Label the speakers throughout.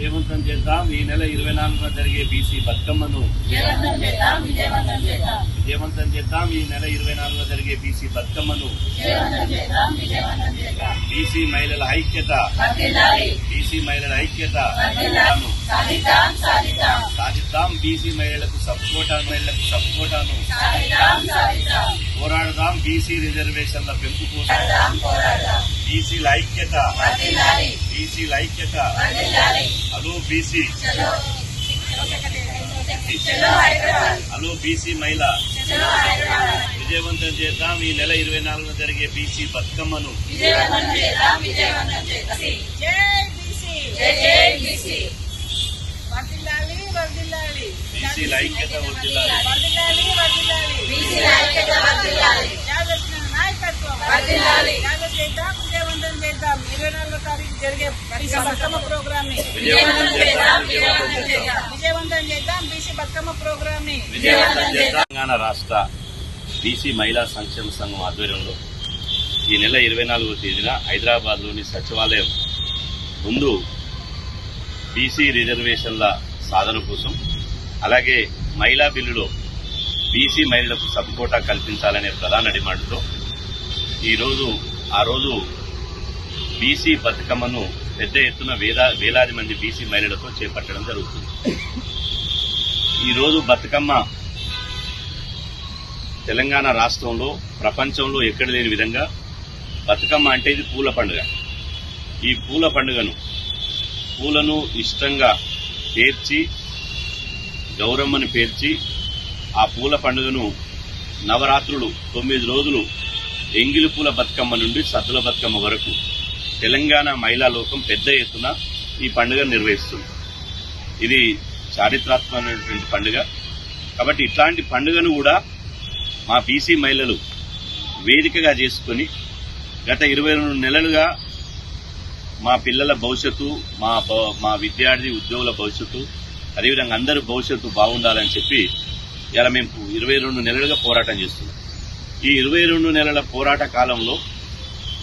Speaker 1: విజయవంతం చేద్దాం. ఈ నెల 24న జరిగే బీసీ బతుకమ్మను విజయవంతం చేద్దాం. ఈ నెల 24న జరిగే బీసీ బతుకమ్మను బీసీ మహిళల ఐక్యత సాధిద్దాం. బీసీ మహిళలకు సపోర్టాను పోరాడదాం. బీసీ రిజర్వేషన్ల పెంపు కోసం బీసీల ఐక్యత. హలో బీసీ, హలో బీసీ మహిళ, విజయవంతం చేద్దాం. ఈ నెల 24న జరిగే బీసీ బతుకమ్మను బీసీల ఐక్యత వర్ధిల్లాలి.
Speaker 2: విజయవంతం చేద్దాం. 24వ తారీఖు జరిగే బతుకమ్మ ప్రోగ్రామ్ ని విజయవంతం చేద్దాం. బీసీ బతుకమ్మ ప్రోగ్రామ్ ని
Speaker 1: తెలంగాణ రాష్ట్ర బీసీ మహిళా సంక్షేమ సంఘం ఆధ్వర్యంలో ఈ నెల 24వ తేదీన హైదరాబాద్ లోని సచివాలయం ముందు బీసీ రిజర్వేషన్ల సాధన కోసం, అలాగే మహిళా బిల్లులో బీసీ మహిళలకు సబ్ కోటా కల్పించాలనే ప్రధాన డిమాండ్తో ఆ రోజు బీసీ బతుకమ్మను పెద్ద ఎత్తున వేలాది మంది బీసీ మహిళలతో చేపట్టడం జరుగుతుంది. ఈ రోజు బతుకమ్మ తెలంగాణ రాష్ట్రంలో, ప్రపంచంలో ఎక్కడ లేని విధంగా బతుకమ్మ అంటే ఇది పూల పండుగ. ఈ పూల పండుగను పూలను ఇష్టంగా పేర్చి, గౌరమ్మని పేర్చి, ఆ పూల పండుగను నవరాత్రులు 9 రోజులు ఎంగిలి పూల బతుకమ్మ నుండి సద్దుల బతుకమ్మ వరకు తెలంగాణ మహిళా లోకం పెద్ద ఎత్తున ఈ పండుగ నిర్వహిస్తుంది. ఇది చారిత్రాత్మకమైనటువంటి పండుగ. కాబట్టి ఇట్లాంటి పండుగను కూడా మా బీసీ మహిళలు వేదికగా చేసుకుని గత 22 నెలలుగా మా పిల్లల భవిష్యత్తు, మా విద్యార్థి ఉద్యోగుల భవిష్యత్తు, అదేవిధంగా అందరి భవిష్యత్తు బాగుండాలని చెప్పి ఇలా మేము 22 నెలలుగా పోరాటం చేస్తున్నాం. ఈ 22 నెలల పోరాట కాలంలో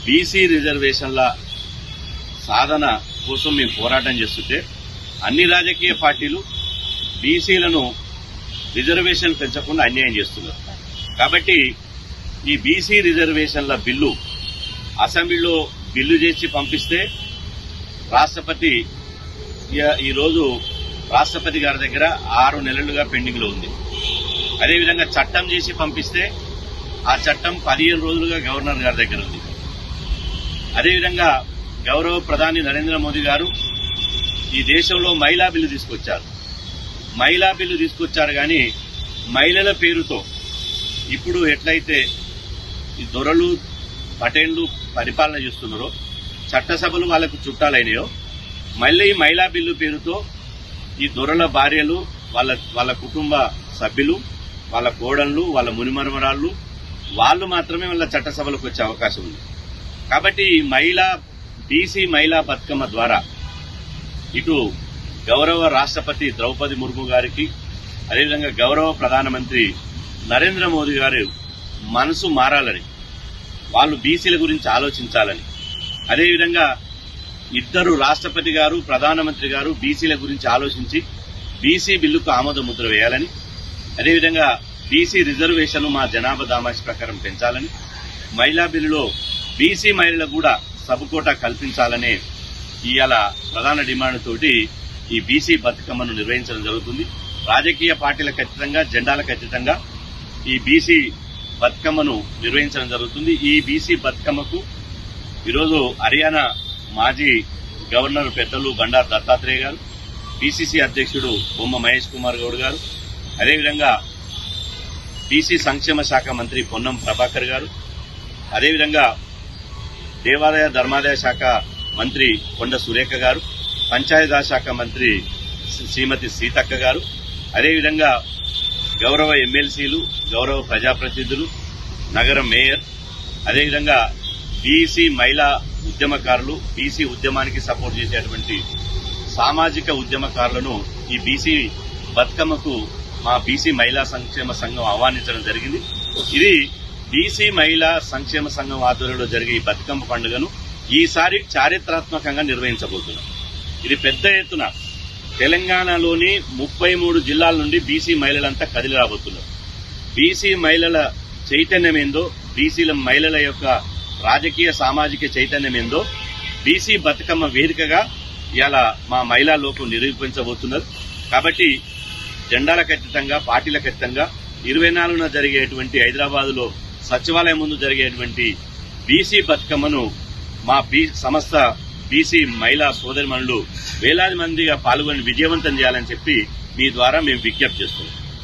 Speaker 1: బీసీ రిజర్వేషన్ల సాధన కోసం మేము పోరాటం చేస్తుంటే అన్ని రాజకీయ పార్టీలు బీసీలను రిజర్వేషన్ పెంచకుండా అన్యాయం చేస్తున్నారు. కాబట్టి ఈ బీసీ రిజర్వేషన్ల బిల్లు అసెంబ్లీలో బిల్లు చేసి పంపిస్తే రాష్ట్రపతి ఈరోజు రాష్ట్రపతి గారి దగ్గర 6 నెలలుగా పెండింగ్ లో ఉంది. అదేవిధంగా చట్టం చేసి పంపిస్తే ఆ చట్టం 15 రోజులుగా గవర్నర్ గారి దగ్గర ఉంది. అదేవిధంగా గౌరవ ప్రధాని నరేంద్ర మోదీ గారు ఈ దేశంలో మహిళా బిల్లు తీసుకొచ్చారు కానీ మహిళల పేరుతో ఇప్పుడు ఎట్లయితే ఈ దొరలు, పటేళ్లు పరిపాలన చేస్తున్నారో, చట్టసభలు వాళ్లకు చుట్టాలైనాయో, మళ్లీ మహిళా బిల్లు పేరుతో ఈ దొరల భార్యలు, వాళ్ళ కుటుంబ సభ్యులు, వాళ్ళ కోడళ్లు, వాళ్ళ మునిమరమరాళ్లు, వాళ్ళు మాత్రమే వాళ్ళ చట్టసభలకు వచ్చే అవకాశం ఉంది. కాబట్టి ఈ బీసీ మహిళా బతుకమ్మ ద్వారా ఇటు గౌరవ రాష్ట్రపతి ద్రౌపది ముర్ము గారికి, అదేవిధంగా గౌరవ ప్రధానమంత్రి నరేంద్ర మోదీ గారు మనసు మారాలని, వాళ్ళు బీసీల గురించి ఆలోచించాలని, అదేవిధంగా ఇద్దరు రాష్ట్రపతి గారు, ప్రధానమంత్రి గారు బీసీల గురించి ఆలోచించి బీసీ బిల్లుకు ఆమోద ముద్ర వేయాలని, అదేవిధంగా బీసీ రిజర్వేషన్ మా జనాభా దామాషి ప్రకారం పెంచాలని, మహిళా బిల్లులో బీసీ మహిళలకు కూడా సబ్ కోటా కల్పించాలనే ఇవాళ ప్రధాన డిమాండ్ తోటి ఈ బీసీ బతుకమ్మను నిర్వహించడం జరుగుతుంది. రాజకీయ పార్టీలకు అతీతంగా, జెండాలకు అతీతంగా ఈ బీసీ బతుకమ్మను నిర్వహించడం జరుగుతుంది. ఈ బీసీ బతుకమ్మకు ఈరోజు హర్యానా మాజీ గవర్నర్ పెద్దలు బండారు దత్తాత్రేయ గారు, పీసీసీ అధ్యక్షుడు బొమ్మ మహేష్ కుమార్ గౌడ్ గారు, అదేవిధంగా బీసీ సంక్షేమ శాఖ మంత్రి పొన్నం ప్రభాకర్ గారు, అదేవిధంగా దేవాదాయ ధర్మాదాయ శాఖ మంత్రి కొండ సురేఖ గారు, పంచాయతీరాజ్ శాఖ మంత్రి శ్రీమతి సీతక్క గారు, అదేవిధంగా గౌరవ ఎమ్మెల్సీలు, గౌరవ ప్రజాప్రతినిధులు, నగర మేయర్, అదేవిధంగా బీసీ మహిళా ఉద్యమకారులు, బీసీ ఉద్యమానికి సపోర్ట్ చేసేటువంటి సామాజిక ఉద్యమకారులను ఈ బీసీ బతుకమ్మకు మా బీసీ మహిళా సంక్షేమ సంఘం ఆహ్వానించడం జరిగింది. ఇది బీసీ మహిళా సంక్షేమ సంఘం ఆధ్వర్యంలో జరిగే ఈ బతుకమ్మ పండుగను ఈసారి చారిత్రాత్మకంగా నిర్వహించబోతున్నాం. ఇది పెద్ద ఎత్తున తెలంగాణలోని 33 జిల్లాల నుండి బీసీ మహిళలంతా కదిలి రాబోతున్నారు. బీసీ మహిళల చైతన్యం ఏందో, బీసీల మహిళల యొక్క రాజకీయ సామాజిక చైతన్యం ఏందో బీసీ బతుకమ్మ వేదికగా ఇలా మా మహిళా లోకం నిరూపించబోతున్నారు. కాబట్టి జెండాలకు అతీతంగా, పార్టీలకు అతీతంగా 24న జరిగేటువంటి హైదరాబాద్లో సచివాలయం ముందు జరిగేటువంటి బీసీ బతుకమ్మను మా సంస్థ బీసీ మహిళా సోదరిమణులు వేలాది మందిగా పాల్గొని విజయవంతం చేయాలని చెప్పి మీ ద్వారా మేము విజ్ఞప్తి చేస్తున్నాం.